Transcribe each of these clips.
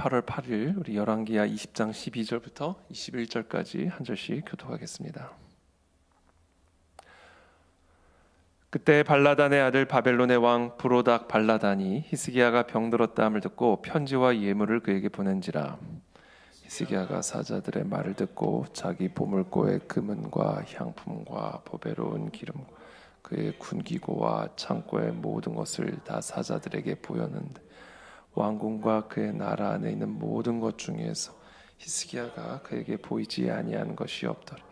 8월 8일 우리 열왕기하 20장 12절부터 21절까지 한 절씩 교독하겠습니다. 그때 발라단의 아들 바벨론의 왕 브로닥 발라단이 히스기야가 병들었다함을 듣고 편지와 예물을 그에게 보낸지라. 히스기야가 사자들의 말을 듣고 자기 보물고의 금은과 향품과 보배로운 기름, 그의 군기고와 창고의 모든 것을 다 사자들에게 보였는데 왕궁과 그의 나라 안에 있는 모든 것 중에서 히스기야가 그에게 보이지 아니한 것이 없더라.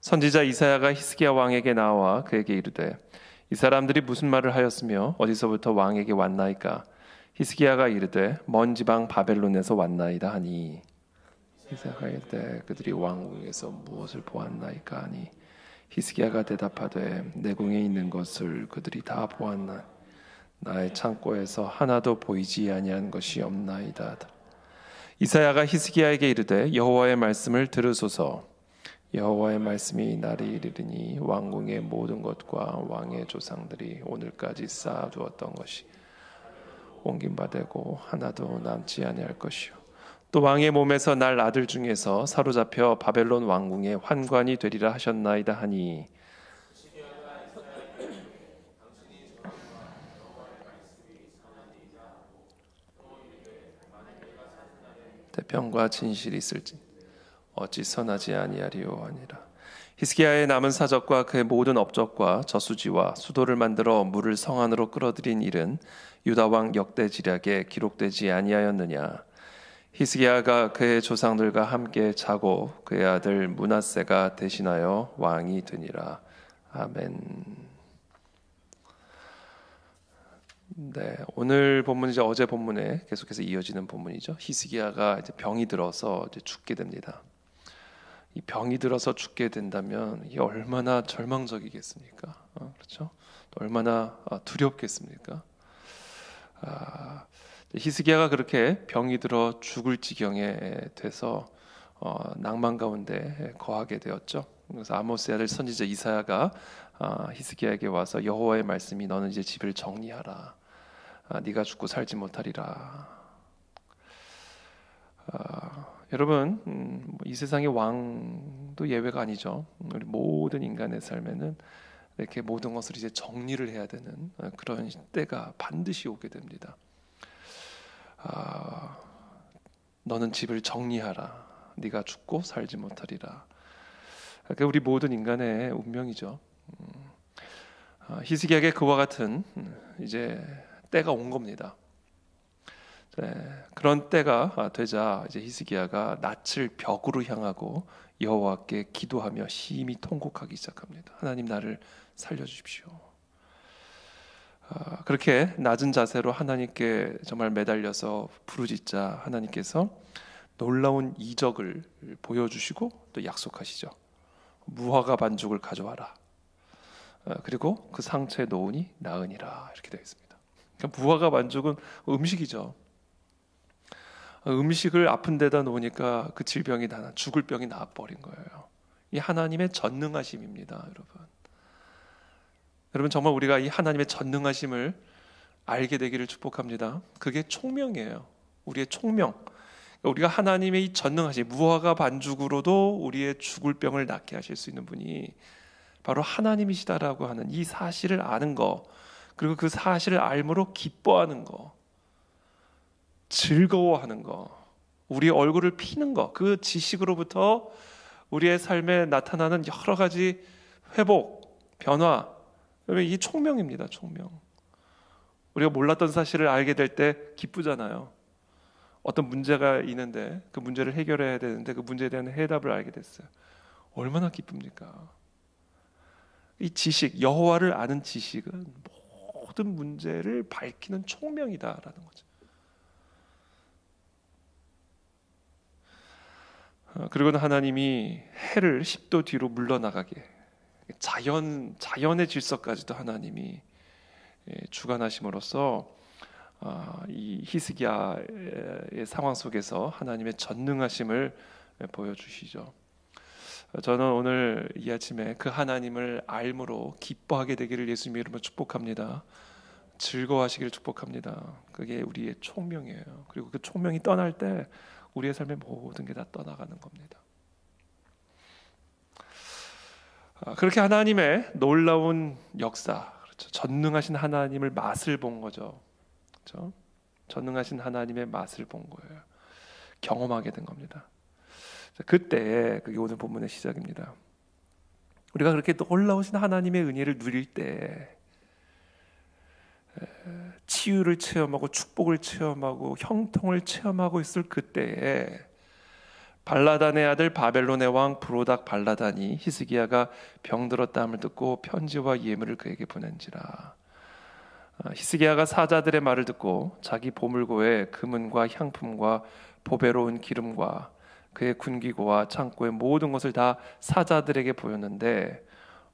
선지자 이사야가 히스기야 왕에게 나와 그에게 이르되 이 사람들이 무슨 말을 하였으며 어디서부터 왕에게 왔나이까? 히스기야가 이르되 먼 지방 바벨론에서 왔나이다 하니, 이사야가 이르되 그들이 왕궁에서 무엇을 보았나이까 하니, 히스기야가 대답하되 내 궁에 있는 것을 그들이 다 보았나? 나의 창고에서 하나도 보이지 아니한 것이 없나이다. 이사야가 히스기야에게 이르되 여호와의 말씀을 들으소서. 여호와의 말씀이 날이 이르리니 왕궁의 모든 것과 왕의 조상들이 오늘까지 쌓아두었던 것이 옮긴 바 되고 하나도 남지 아니할 것이요 또 왕의 몸에서 날 아들 중에서 사로잡혀 바벨론 왕궁의 환관이 되리라 하셨나이다 하니, 태평과 진실이 있을지 어찌 선하지 아니하리요 하니라. 히스기야의 남은 사적과 그의 모든 업적과 저수지와 수도를 만들어 물을 성 안으로 끌어들인 일은 유다 왕 역대지략에 기록되지 아니하였느냐. 히스기야가 그의 조상들과 함께 자고 그의 아들 므낫세가 대신하여 왕이 되니라. 아멘. 네, 오늘 본문 이제 어제 본문에 계속해서 이어지는 본문이죠. 히스기야가 이제 병이 들어서 이제 죽게 됩니다. 이 병이 들어서 죽게 된다면 이게 얼마나 절망적이겠습니까? 그렇죠? 또 얼마나 두렵겠습니까? 히스기야가 그렇게 병이 들어 죽을 지경에 돼서 낭만 가운데 거하게 되었죠. 그래서 아모스의 아들 선지자 이사야가 히스기야에게 와서 여호와의 말씀이 너는 이제 집을 정리하라. 네가 죽고 살지 못하리라. 여러분, 이 세상의 왕도 예외가 아니죠. 우리 모든 인간의 삶에는 이렇게 모든 것을 이제 정리를 해야 되는 그런 때가 반드시 오게 됩니다. 너는 집을 정리하라. 네가 죽고 살지 못하리라. 그게 우리 모든 인간의 운명이죠. 히스기야에게 그와 같은 이제 때가 온 겁니다. 네, 그런 때가 되자 이제 히스기야가 낯을 벽으로 향하고 여호와께 기도하며 심히 통곡하기 시작합니다. 하나님 나를 살려주십시오. 그렇게 낮은 자세로 하나님께 정말 매달려서 부르짖자 하나님께서 놀라운 이적을 보여주시고 또 약속하시죠. 무화과 반죽을 가져와라. 그리고 그 상처에 놓으니 나으니라. 이렇게 되어 있습니다. 그러니까 무화과 반죽은 음식이죠. 음식을 아픈 데다 놓으니까 그 질병이 죽을 병이 나아버린 거예요. 이 하나님의 전능하심입니다, 여러분. 여러분 정말 우리가 이 하나님의 전능하심을 알게 되기를 축복합니다. 그게 총명이에요. 우리의 총명. 우리가 하나님의 이 전능하심, 무화과 반죽으로도 우리의 죽을 병을 낫게 하실 수 있는 분이 바로 하나님이시다라고 하는 이 사실을 아는 거, 그리고 그 사실을 알므로 기뻐하는 거, 즐거워하는 거, 우리의 얼굴을 피는 거, 그 지식으로부터 우리의 삶에 나타나는 여러 가지 회복, 변화, 이 총명입니다. 총명. 우리가 몰랐던 사실을 알게 될 때 기쁘잖아요. 어떤 문제가 있는데 그 문제를 해결해야 되는데 그 문제에 대한 해답을 알게 됐어요. 얼마나 기쁩니까? 이 지식, 여호와를 아는 지식은 모든 문제를 밝히는 총명이다라는 거죠. 그리고는 하나님이 해를 10도 뒤로 물러나가게, 자연의 질서까지도 하나님이 주관하심으로써 이 히스기야의 상황 속에서 하나님의 전능하심을 보여주시죠. 저는 오늘 이 아침에 그 하나님을 알므로 기뻐하게 되기를 예수님의 이름으로 축복합니다. 즐거워하시기를 축복합니다. 그게 우리의 총명이에요. 그리고 그 총명이 떠날 때 우리의 삶의 모든 게 다 떠나가는 겁니다. 그렇게 하나님의 놀라운 역사, 그렇죠. 전능하신 하나님을 맛을 본 거죠. 그렇죠? 전능하신 하나님의 맛을 본 거예요. 경험하게 된 겁니다. 그때 그게 오늘 본문의 시작입니다. 우리가 그렇게 놀라우신 하나님의 은혜를 누릴 때, 치유를 체험하고 축복을 체험하고 형통을 체험하고 있을 그때에 발라단의 아들 바벨론의 왕 브로닥 발라단이 히스기야가 병들었다 함을 듣고 편지와 예물을 그에게 보낸지라. 히스기야가 사자들의 말을 듣고 자기 보물고에 금은과 향품과 보배로운 기름과 그의 군기고와 창고의 모든 것을 다 사자들에게 보였는데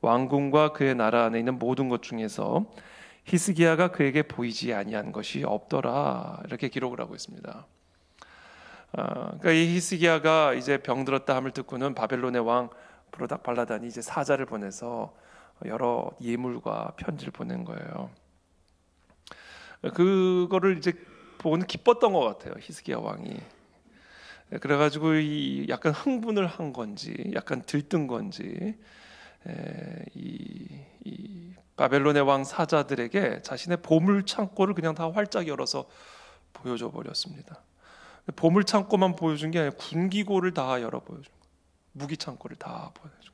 왕궁과 그의 나라 안에 있는 모든 것 중에서 히스기야가 그에게 보이지 아니한 것이 없더라. 이렇게 기록을 하고 있습니다. 그러니까 이 히스기야가 이제 병들었다 함을 듣고는 바벨론의 왕 브로닥 발라단이 이제 사자를 보내서 여러 예물과 편지를 보낸 거예요. 그거를 이제 보고는 기뻤던 것 같아요, 히스기야 왕이. 그래가지고 이 약간 흥분을 한 건지, 약간 들뜬 건지, 이 바벨론의 왕 사자들에게 자신의 보물 창고를 그냥 다 활짝 열어서 보여줘 버렸습니다. 보물 창고만 보여준 게 아니라 군기고를 다 열어 보여준 거예요. 무기 창고를 다 보여준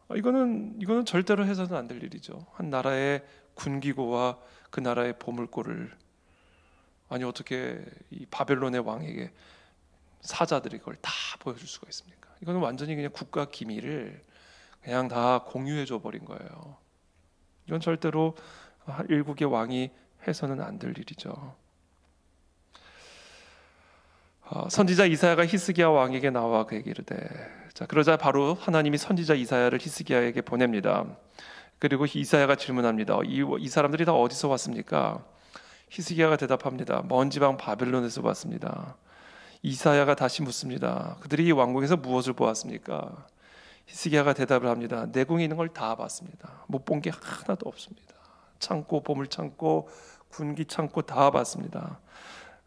겁니다. 이거는 절대로 해서는 안 될 일이죠. 한 나라의 군기고와 그 나라의 보물고를 아니 어떻게 이 바벨론의 왕에게 사자들이 그걸 다 보여줄 수가 있습니까? 이거는 완전히 그냥 국가 기밀을 그냥 다 공유해 줘 버린 거예요. 이건 절대로 일국의 왕이 해서는 안 될 일이죠. 선지자 이사야가 히스기야 왕에게 나와 그에게 이르되, 자 그러자 바로 하나님이 선지자 이사야를 히스기야에게 보냅니다. 그리고 이사야가 질문합니다. 이 사람들이 다 어디서 왔습니까? 히스기야가 대답합니다. 먼 지방 바벨론에서 왔습니다. 이사야가 다시 묻습니다. 그들이 이 왕궁에서 무엇을 보았습니까? 히스기야가 대답을 합니다. 내궁에 있는 걸 다 봤습니다. 못 본 게 하나도 없습니다. 창고, 보물 창고, 군기 창고 다 봤습니다.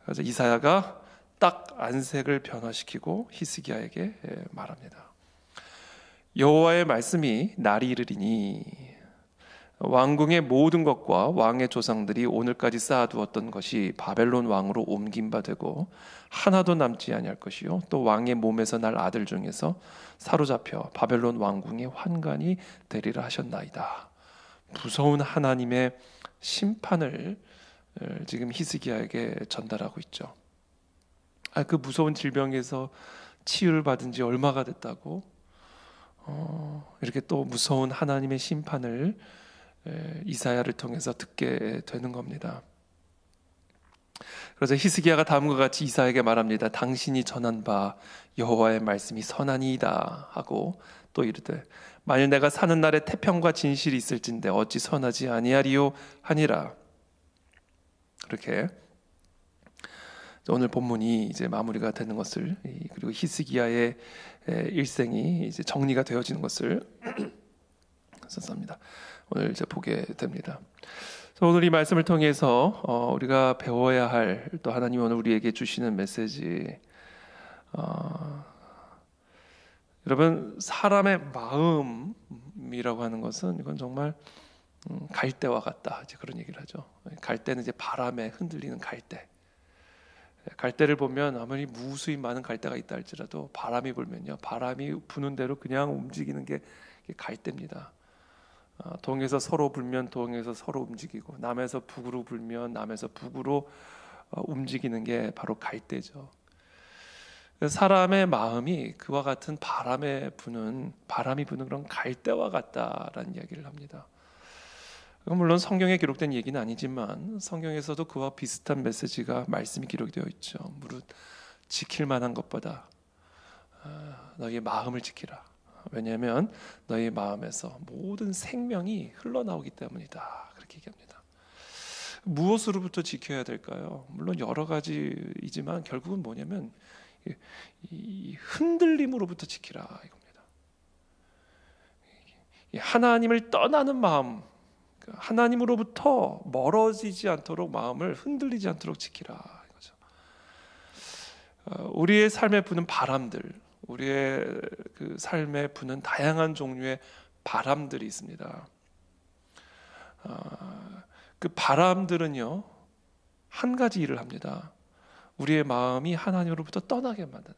그래서 이사야가 딱 안색을 변화시키고 히스기야에게 말합니다. 여호와의 말씀이 날이 이르리니 왕궁의 모든 것과 왕의 조상들이 오늘까지 쌓아두었던 것이 바벨론 왕으로 옮긴 바 되고 하나도 남지 아니할 것이요 또 왕의 몸에서 날 아들 중에서 사로잡혀 바벨론 왕궁의 환관이 되리라 하셨나이다. 무서운 하나님의 심판을 지금 히스기야에게 전달하고 있죠. 그 무서운 질병에서 치유를 받은 지 얼마가 됐다고 이렇게 또 무서운 하나님의 심판을 이사야를 통해서 듣게 되는 겁니다. 그래서 히스기야가 다음과 같이 이사야에게 말합니다. 당신이 전한 바 여호와의 말씀이 선하니이다 하고 또 이르되 만일 내가 사는 날에 태평과 진실이 있을진데 어찌 선하지 아니하리요 하니라. 그렇게 오늘 본문이 이제 마무리가 되는 것을, 그리고 히스기야의 일생이 이제 정리가 되어지는 것을 썼습니다. 오늘 이제 보게 됩니다. 오늘 이 말씀을 통해서 우리가 배워야 할, 또 하나님이 오늘 우리에게 주시는 메시지, 여러분 사람의 마음이라고 하는 것은 이건 정말 갈대와 같다, 이제 그런 얘기를 하죠. 갈대는 이제 바람에 흔들리는 갈대. 갈대를 보면 아무리 무수히 많은 갈대가 있다 할지라도 바람이 불면요, 바람이 부는 대로 그냥 움직이는 게 갈대입니다. 동에서 서로 불면 동에서 서로 움직이고, 남에서 북으로 불면 남에서 북으로 움직이는 게 바로 갈대죠. 사람의 마음이 그와 같은 바람이 부는 그런 갈대와 같다라는 이야기를 합니다. 물론 성경에 기록된 얘기는 아니지만 성경에서도 그와 비슷한 메시지가, 말씀이 기록되어 있죠. 무릇 지킬 만한 것보다 너희의 마음을 지키라. 왜냐하면 너희 마음에서 모든 생명이 흘러나오기 때문이다. 그렇게 얘기합니다. 무엇으로부터 지켜야 될까요? 물론 여러 가지이지만 결국은 뭐냐면 이 흔들림으로부터 지키라 이겁니다. 하나님을 떠나는 마음, 하나님으로부터 멀어지지 않도록 마음을 흔들리지 않도록 지키라 이거죠. 우리의 삶에 부는 바람들, 우리의 그 삶에 부는 다양한 종류의 바람들이 있습니다. 그 바람들은요 한 가지 일을 합니다. 우리의 마음이 하나님으로부터 떠나게 만드는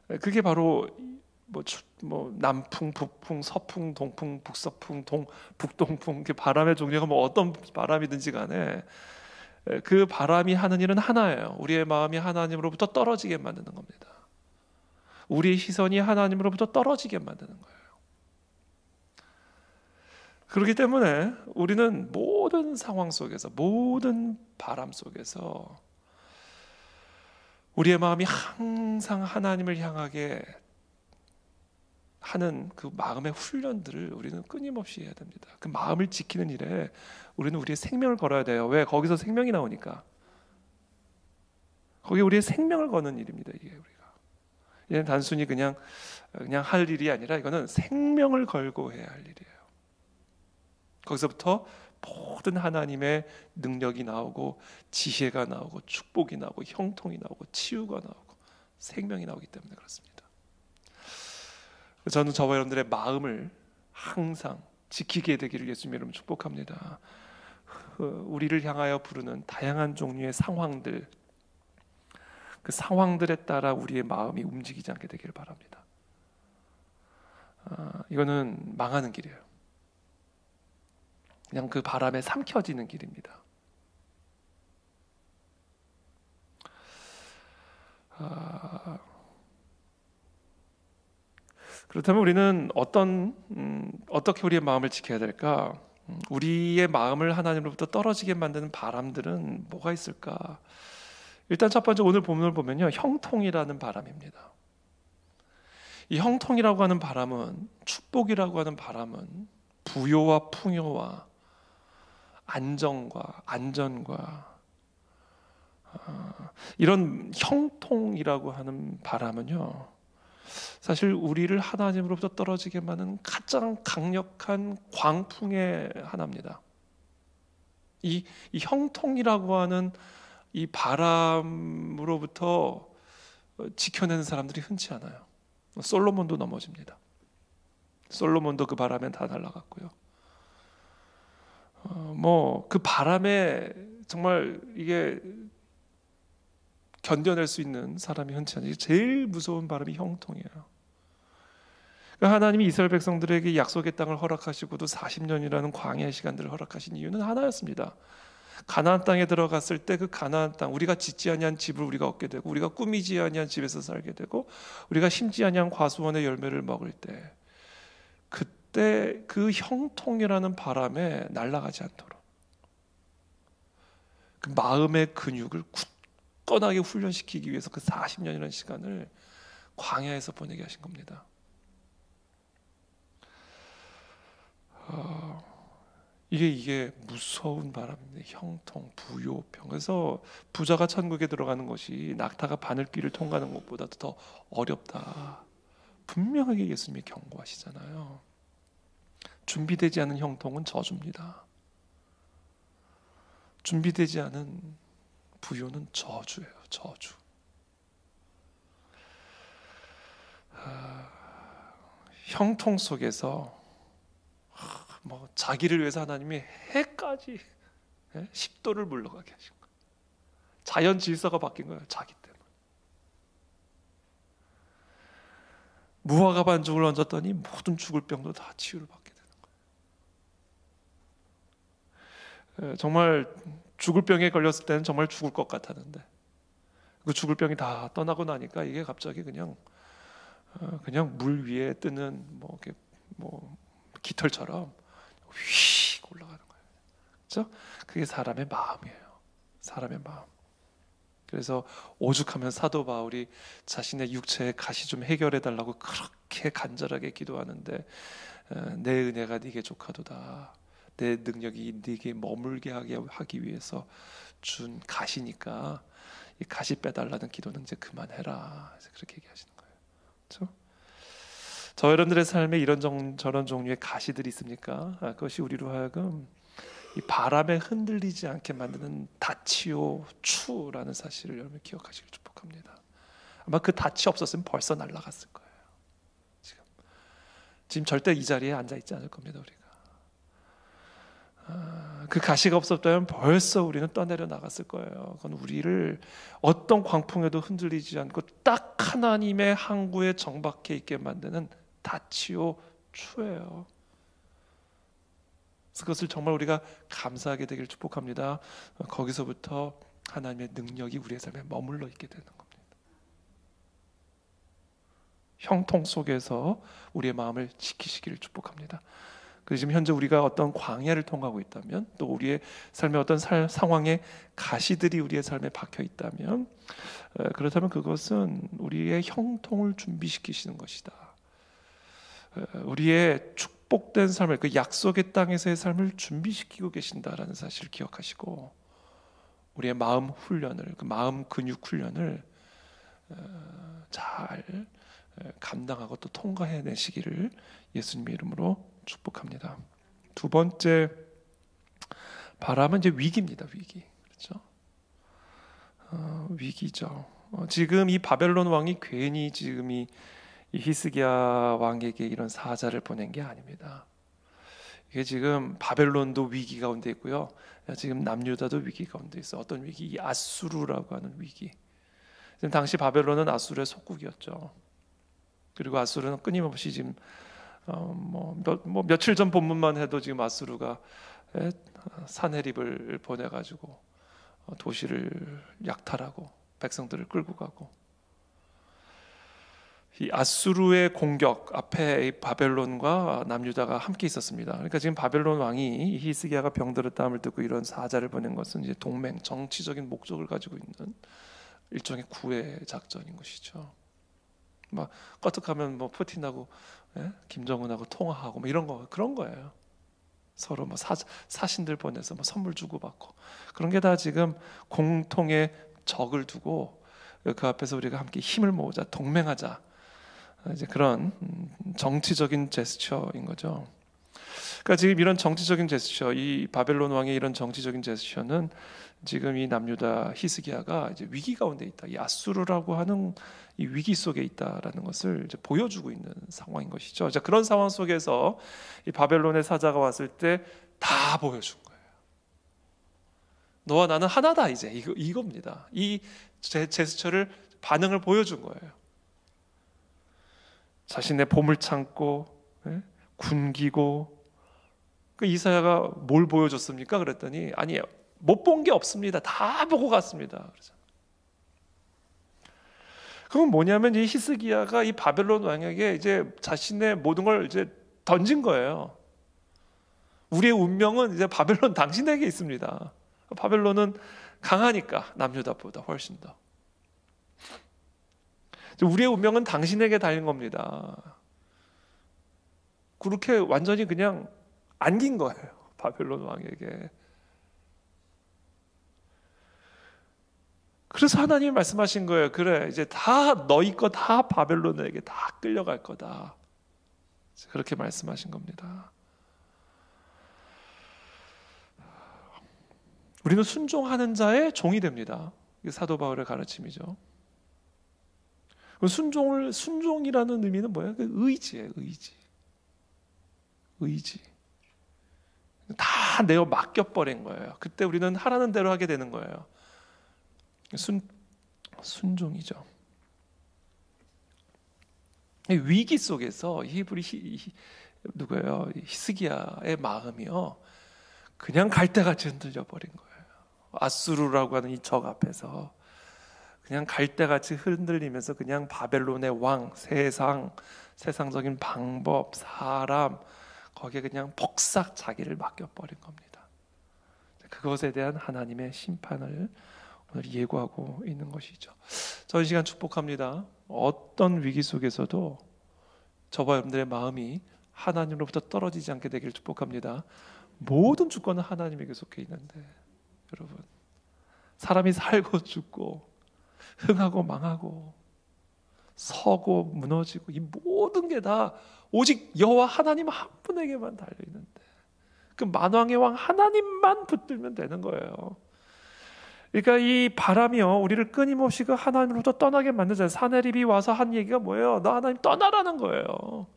거예요. 그게 바로 남풍, 북풍, 서풍, 동풍, 북서풍, 북동풍, 그 바람의 종류가 어떤 바람이든지 간에 그 바람이 하는 일은 하나예요. 우리의 마음이 하나님으로부터 떨어지게 만드는 겁니다. 우리의 시선이 하나님으로부터 떨어지게 만드는 거예요. 그렇기 때문에 우리는 모든 상황 속에서, 모든 바람 속에서 우리의 마음이 항상 하나님을 향하게 하는 그 마음의 훈련들을 우리는 끊임없이 해야 됩니다. 그 마음을 지키는 일에 우리는 우리의 생명을 걸어야 돼요. 왜? 거기서 생명이 나오니까. 거기 우리의 생명을 거는 일입니다. 이게 우리가. 이는 단순히 그냥 할 일이 아니라 이거는 생명을 걸고 해야 할 일이에요. 거기서부터 모든 하나님의 능력이 나오고 지혜가 나오고 축복이 나오고 형통이 나오고 치유가 나오고 생명이 나오기 때문에 그렇습니다. 저는 저와 여러분들의 마음을 항상 지키게 되기를 예수님 이름으로 축복합니다. 우리를 향하여 부르는 다양한 종류의 상황들, 그 상황들에 따라 우리의 마음이 움직이지 않게 되기를 바랍니다. 이거는 망하는 길이에요. 그냥 그 바람에 삼켜지는 길입니다. 그렇다면 우리는 어떻게 우리의 마음을 지켜야 될까? 우리의 마음을 하나님으로부터 떨어지게 만드는 바람들은 뭐가 있을까? 일단 첫 번째 오늘 본문을 보면요, 형통이라는 바람입니다. 이 형통이라고 하는 바람은, 축복이라고 하는 바람은 부요와 풍요와 안정과 안전과 이런 형통이라고 하는 바람은요, 사실 우리를 하나님으로부터 떨어지게 만드는 가장 강력한 광풍의 하나입니다. 이 형통이라고 하는 이 바람으로부터 지켜내는 사람들이 흔치 않아요. 솔로몬도 넘어집니다. 솔로몬도 그 바람에 다 날아갔고요. 그 바람에 정말 이게 견뎌낼 수 있는 사람이 흔치 않아요. 제일 무서운 바람이 형통이에요. 그러니까 하나님이 이스라엘 백성들에게 약속의 땅을 허락하시고도 40년이라는 광야의 시간들을 허락하신 이유는 하나였습니다. 가나안 땅에 들어갔을 때 그 가나안 땅, 우리가 짓지 아니한 집을 우리가 얻게 되고, 우리가 꾸미지 아니한 집에서 살게 되고, 우리가 심지 아니한 과수원의 열매를 먹을 때, 그때 그 형통이라는 바람에 날아가지 않도록 그 마음의 근육을 굳건하게 훈련시키기 위해서 그 40년이라는 시간을 광야에서 보내게 하신 겁니다. 이게 무서운 바람입니다. 형통, 부요, 병. 그래서 부자가 천국에 들어가는 것이 낙타가 바늘길을 통과하는 것보다 더 어렵다. 분명하게 예수님이 경고하시잖아요. 준비되지 않은 형통은 저주입니다. 준비되지 않은 부요는 저주예요. 저주. 형통 속에서 자기를 위해서 하나님이 해까지 10도를 물러가게 하신 거예요. 자연 질서가 바뀐 거예요. 자기 때문에. 무화과 반죽을 얹었더니 모든 죽을 병도 다 치유를 받게 되는 거예요. 정말 죽을 병에 걸렸을 때는 정말 죽을 것 같았는데 그 죽을 병이 다 떠나고 나니까 이게 갑자기 그냥 물 위에 뜨는 깃털처럼 휙 올라가는 거예요. 그렇죠? 그게 사람의 마음이에요. 사람의 마음. 그래서 오죽하면 사도 바울이 자신의 육체의 가시 좀 해결해 달라고 그렇게 간절하게 기도하는데 내 은혜가 네게 족하도다. 내 능력이 네게 머물게 하기 위해서 준 가시니까 이 가시 빼달라는 기도는 이제 그만해라. 그래서 그렇게 얘기하시는 거예요. 그렇죠? 여러분들의 삶에 이런 저런 종류의 가시들이 있습니까? 그것이 우리로 하여금 이 바람에 흔들리지 않게 만드는 다치오 추라는 사실을 여러분 기억하시길 축복합니다. 아마 그 닻이 없었으면 벌써 날아갔을 거예요. 지금 절대 이 자리에 앉아 있지 않을 겁니다. 우리가 그 가시가 없었다면 벌써 우리는 떠내려 나갔을 거예요. 그건 우리를 어떤 광풍에도 흔들리지 않고 딱 하나님의 항구에 정박해 있게 만드는 다치오 추예요. 그것을 정말 우리가 감사하게 되길 축복합니다. 거기서부터 하나님의 능력이 우리의 삶에 머물러 있게 되는 겁니다. 형통 속에서 우리의 마음을 지키시기를 축복합니다. 그래서 지금 현재 우리가 어떤 광야를 통하고 있다면, 또 우리의 삶의 어떤 상황에 가시들이 우리의 삶에 박혀 있다면, 그렇다면 그것은 우리의 형통을 준비시키시는 것이다. 우리의 축복된 삶을, 그 약속의 땅에서의 삶을 준비시키고 계신다라는 사실을 기억하시고, 우리의 마음 훈련을, 그 마음 근육 훈련을 잘 감당하고 또 통과해내시기를 예수님의 이름으로 축복합니다. 두 번째 바람은 이제 위기입니다. 위기. 그렇죠? 위기죠. 지금 이 바벨론 왕이 괜히 지금 이 히스기야 왕에게 이런 사자를 보낸 게 아닙니다. 이게 지금 바벨론도 위기 가운데 있고요. 지금 남유다도 위기 가운데 있어. 어떤 위기? 이 아수르라고 하는 위기. 지금 당시 바벨론은 아수르의 속국이었죠. 그리고 아수르는 끊임없이 지금 며칠 전 본문만 해도 지금 아수르가 사내립을 보내가지고 도시를 약탈하고 백성들을 끌고 가고, 이 아수르의 공격 앞에 이 바벨론과 남유다가 함께 있었습니다. 그러니까 지금 바벨론 왕이 히스기야가 병들었다함을 듣고 이런 사자를 보낸 것은 이제 동맹, 정치적인 목적을 가지고 있는 일종의 구애 작전인 것이죠. 막 껐떡하면 푸틴하고 김정은하고 통화하고 이런 거, 그런 거예요. 서로 사신들 보내서 선물 주고받고, 그런 게 다 지금 공통의 적을 두고 그 앞에서 우리가 함께 힘을 모으자, 동맹하자, 이제 그런 정치적인 제스처인 거죠. 그러니까 지금 이런 정치적인 제스처, 이 바벨론 왕의 이런 정치적인 제스처는 지금 이 남유다 히스기야가 이제 위기 가운데 있다, 이 아수르라고 하는 이 위기 속에 있다라는 것을 이제 보여주고 있는 상황인 것이죠. 자, 그런 상황 속에서 이 바벨론의 사자가 왔을 때 다 보여준 거예요. 너와 나는 하나다, 이제 이겁니다. 이 제스처를, 반응을 보여준 거예요. 자신의 봄을 참고 굶기고, 그 이사야가 뭘 보여줬습니까? 그랬더니 아니에요, 못 본 게 없습니다. 다 보고 갔습니다. 그래서 그건 뭐냐면 이 히스기야가 이 바벨론 왕에게 이제 자신의 모든 걸 이제 던진 거예요. 우리의 운명은 이제 바벨론 당신에게 있습니다. 바벨론은 강하니까 남유다보다 훨씬 더. 우리의 운명은 당신에게 달린 겁니다. 그렇게 완전히 그냥 안긴 거예요, 바벨론 왕에게. 그래서 하나님이 말씀하신 거예요. 그래, 이제 다 너희 거 다 바벨론에게 다 끌려갈 거다. 그렇게 말씀하신 겁니다. 우리는 순종하는 자의 종이 됩니다. 이게 사도 바울의 가르침이죠. 순종이라는 의미는 뭐예요? 의지예요, 의지. 다 내어 맡겨버린 거예요. 그때 우리는 하라는 대로 하게 되는 거예요. 순종이죠. 위기 속에서 누구예요? 히스기야의 마음이요, 그냥 갈대같이 흔들려 버린 거예요. 아수르라고 하는 이 적 앞에서 그냥 갈대같이 흔들리면서 그냥 바벨론의 왕, 세상적인 방법, 사람, 거기에 그냥 폭삭 자기를 맡겨버린 겁니다. 그것에 대한 하나님의 심판을 오늘 예고하고 있는 것이죠. 전 시간 축복합니다. 어떤 위기 속에서도 저와 여러분들의 마음이 하나님으로부터 떨어지지 않게 되기를 축복합니다. 모든 주권은 하나님에게 속해 있는데, 여러분, 사람이 살고 죽고 흥하고 망하고 서고 무너지고 이 모든 게 다 오직 여호와 하나님 한 분에게만 달려 있는데 그 만왕의 왕 하나님만 붙들면 되는 거예요. 그러니까 이 바람이요 우리를 끊임없이 그 하나님으로부터 떠나게 만들잖아요. 사내립이 와서 한 얘기가 뭐예요? 너 하나님 떠나라는 거예요.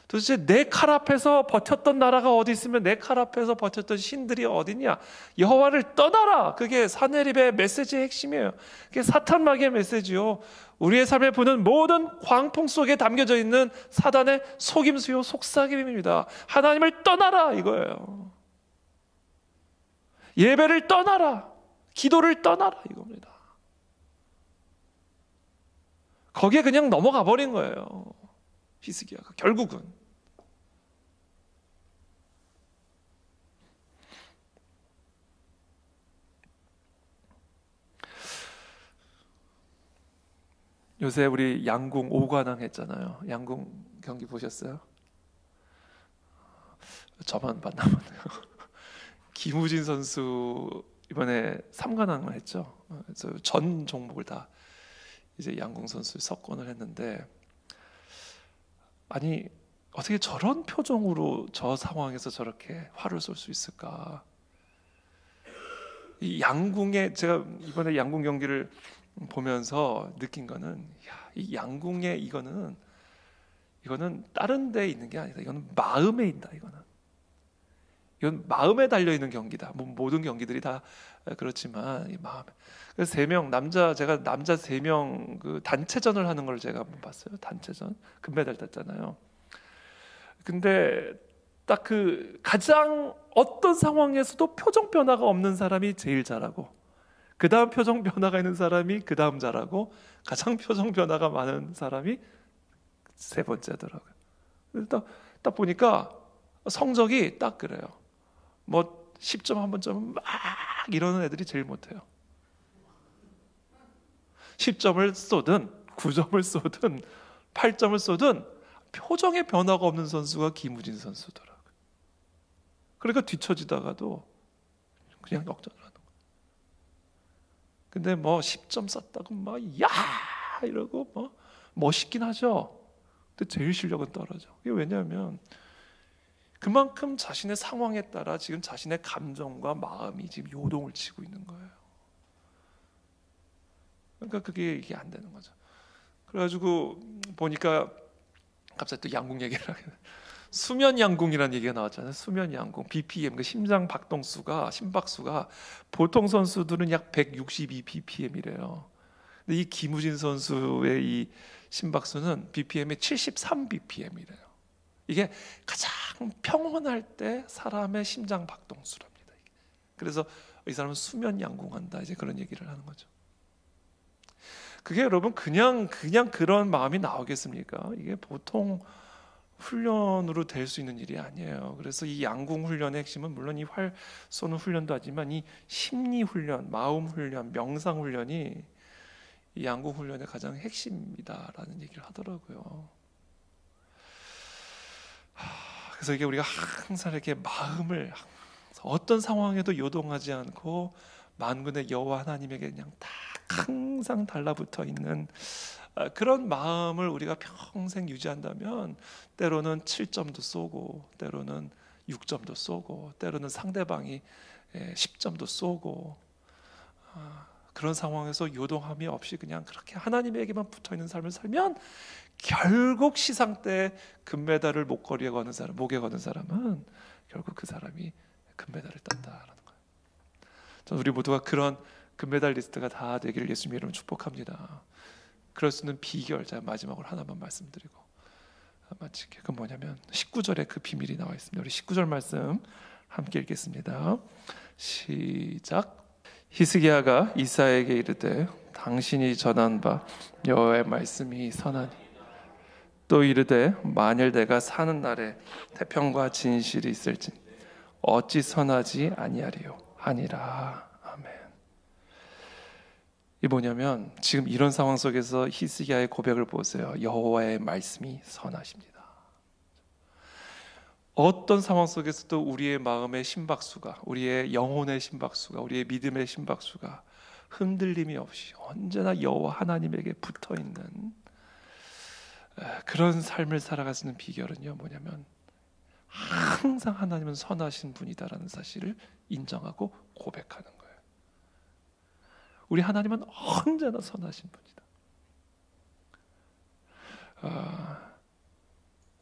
도대체 내 칼 앞에서 버텼던 나라가 어디 있으면 내 칼 앞에서 버텼던 신들이 어디냐? 여호와를 떠나라. 그게 사내립의 메시지의 핵심이에요. 그게 사탄 마귀의 메시지요. 우리의 삶에 부는 모든 광풍 속에 담겨져 있는 사단의 속임수요 속삭임입니다. 하나님을 떠나라 이거예요. 예배를 떠나라. 기도를 떠나라 이겁니다. 거기에 그냥 넘어가 버린 거예요. 히스기야가 결국은. 요새 우리 양궁 5관왕 했잖아요. 양궁 경기 보셨어요? 저만 봤나 보네요. 김우진 선수 이번에 3관왕을 했죠. 그래서 전 종목을 다 이제 양궁 선수 석권을 했는데, 아니 어떻게 저런 표정으로 저 상황에서 저렇게 화를 쏠 수 있을까? 이 양궁에 제가 이번에 양궁 경기를 보면서 느낀 거는, 야, 이 양궁의 이거는 다른 데 있는 게 아니다. 이거는 마음에 있다. 이건 마음에 달려 있는 경기다. 뭐 모든 경기들이 다 그렇지만 이 마음에. 그래서 제가 남자 3명 그 단체전을 하는 걸 제가 한번 봤어요. 단체전 금메달 땄잖아요. 근데 딱 그 가장 어떤 상황에서도 표정 변화가 없는 사람이 제일 잘하고, 그 다음 표정 변화가 있는 사람이 그 다음 잘하고, 가장 표정 변화가 많은 사람이 3번째더라고요. 딱 보니까 성적이 딱 그래요. 뭐 10점 한 번쯤 막 이러는 애들이 제일 못해요. 10점을 쏘든 9점을 쏘든 8점을 쏘든 표정에 변화가 없는 선수가 김우진 선수더라고요. 그러니까 뒤처지다가도 그냥 역전을 하는 거예요. 근데 뭐 10점 쐈다고 막 야 이러고 뭐 멋있긴 하죠. 근데 제일 실력은 떨어져. 이게 왜냐하면 그만큼 자신의 상황에 따라 지금 자신의 감정과 마음이 지금 요동을 치고 있는 거예요. 그러니까 이게 안 되는 거죠. 그래가지고 보니까 갑자기 또 양궁 얘기를 하게 돼. 수면 양궁이라는 얘기가 나왔잖아요. 수면 양궁, BPM, 그 심장 심박수가 보통 선수들은 약 162 BPM이래요. 근데 이 김우진 선수의 이 심박수는 BPM이 73 BPM이래요. 이게 가장 평온할 때 사람의 심장 박동수랍니다. 그래서 이 사람은 수면 양궁한다, 이제 그런 얘기를 하는 거죠. 그게 여러분 그냥 그런 마음이 나오겠습니까? 이게 보통 훈련으로 될 수 있는 일이 아니에요. 그래서 이 양궁 훈련의 핵심은 물론 이 활 쏘는 훈련도 하지만 이 심리 훈련, 마음 훈련, 명상 훈련이 이 양궁 훈련의 가장 핵심이다라는 얘기를 하더라고요. 그래서 이게 우리가 항상 이렇게 마음을 어떤 상황에도 요동하지 않고 만군의 여호와 하나님에게 그냥 딱 항상 달라붙어 있는 그런 마음을 우리가 평생 유지한다면 때로는 7점도 쏘고, 때로는 6점도 쏘고, 때로는 상대방이 10점도 쏘고, 그런 상황에서 요동함이 없이 그냥 그렇게 하나님에게만 붙어 있는 삶을 살면 결국 시상 때 금메달을 목에 거는 사람은 결국 그 사람이 금메달을 땄다라는 거예요. 저는 우리 모두가 그런 금메달리스트가 다 되기를 예수님 이름으로 축복합니다. 그럴 수 있는 비결, 제가 마지막으로 하나만 말씀드리고 마칠게요. 그건 뭐냐면 19절에 그 비밀이 나와 있습니다. 우리 19절 말씀 함께 읽겠습니다. 시작. 히스기야가 이사야에게 이르되 당신이 전한 바 여호와의 말씀이 선하니, 또 이르되 만일 내가 사는 날에 태평과 진실이 있을지 어찌 선하지 아니하리요 하니라. 아멘. 이 뭐냐면 지금 이런 상황 속에서 히스기야의 고백을 보세요. 여호와의 말씀이 선하십니다. 어떤 상황 속에서도 우리의 마음의 심박수가, 우리의 영혼의 심박수가, 우리의 믿음의 심박수가 흔들림이 없이 언제나 여호와 하나님에게 붙어있는 그런 삶을 살아갈 수 있는 비결은요, 뭐냐면 항상 하나님은 선하신 분이다라는 사실을 인정하고 고백하는 거예요. 우리 하나님은 언제나 선하신 분이다.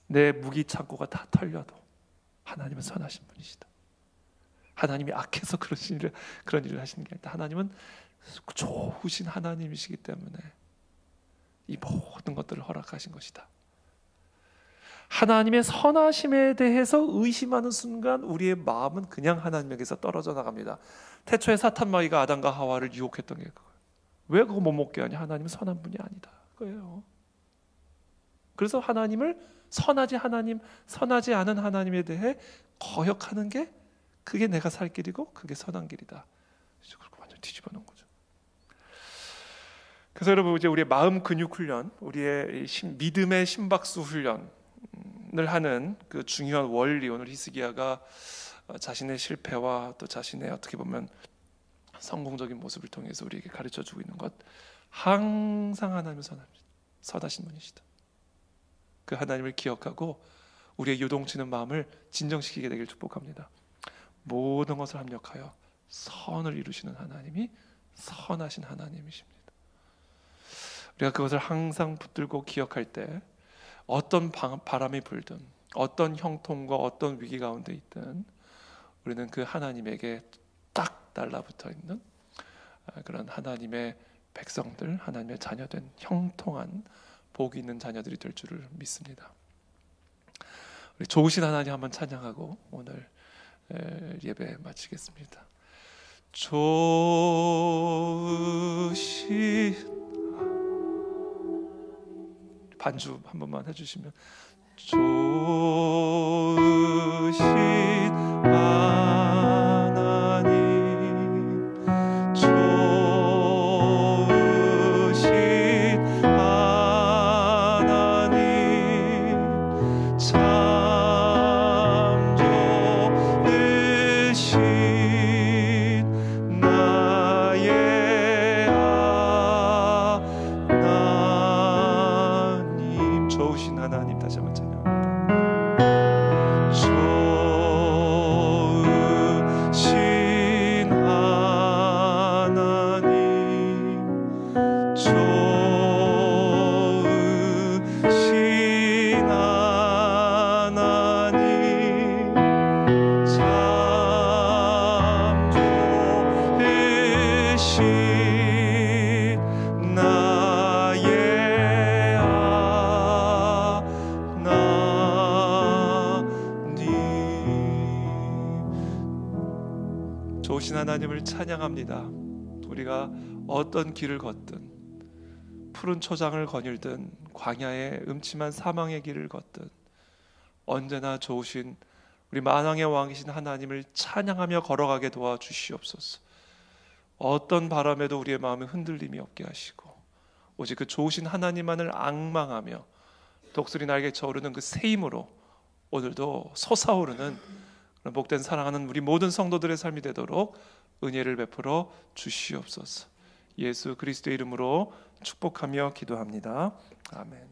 내 무기 창고가 다 털려도 하나님은 선하신 분이시다. 하나님이 악해서 그런 일을 하시는 게 아니다. 하나님은 좋으신 하나님이시기 때문에 이 모든 것들을 허락하신 것이다. 하나님의 선하심에 대해서 의심하는 순간 우리의 마음은 그냥 하나님에게서 떨어져 나갑니다. 태초에 사탄 마귀가 아담과 하와를 유혹했던 게 그거예요. 왜 그거 못 먹게 하냐? 하나님은 선한 분이 아니다. 그거예요. 그래서 하나님을 선하지 않은 하나님에 대해 거역하는 게 그게 내가 살 길이고 그게 선한 길이다. 그렇게 완전 뒤집어 놓은 거죠. 그래서 여러분, 이제 우리의 마음 근육 훈련, 우리의 믿음의 심박수 훈련을 하는 그 중요한 원리, 오늘 히스기야가 자신의 실패와 또 자신의 어떻게 보면 성공적인 모습을 통해서 우리에게 가르쳐주고 있는 것, 항상 하나님은 선하신 분이시다. 그 하나님을 기억하고 우리의 요동치는 마음을 진정시키게 되길 축복합니다. 모든 것을 합력하여 선을 이루시는 하나님이 선하신 하나님이십니다. 우리가 그것을 항상 붙들고 기억할 때 어떤 바람이 불든, 어떤 형통과 어떤 위기 가운데 있든 우리는 그 하나님에게 딱 달라붙어 있는 그런 하나님의 백성들, 하나님의 자녀된 형통한 복이 있는 자녀들이 될 줄을 믿습니다. 우리 좋으신 하나님 한번 찬양하고 오늘 예배 마치겠습니다. 좋으신, 반주 한 번만 해주시면, 좋으신 하나님, 좋으신 하나님, 참 좋으신 나의 하나님. 좋으신 하나님, 다시 한번 찬양합니다. 좋으신 하나님, 좋으신 하나님, 참 좋으신 나의 하나님. 좋으신 하나님을 찬양합니다. 우리가 어떤 길을 걷든, 푸른 초장을 거닐든, 광야의 음침한 사망의 길을 걷든, 언제나 좋으신 우리 만왕의 왕이신 하나님을 찬양하며 걸어가게 도와주시옵소서. 어떤 바람에도 우리의 마음에 흔들림이 없게 하시고, 오직 그 좋으신 하나님만을 앙망하며 독수리 날개 쳐오르는 그 새 힘으로 오늘도 솟아오르는 그런 복된 사랑하는 우리 모든 성도들의 삶이 되도록 은혜를 베풀어 주시옵소서. 예수 그리스도의 이름으로 축복하며 기도합니다. 아멘.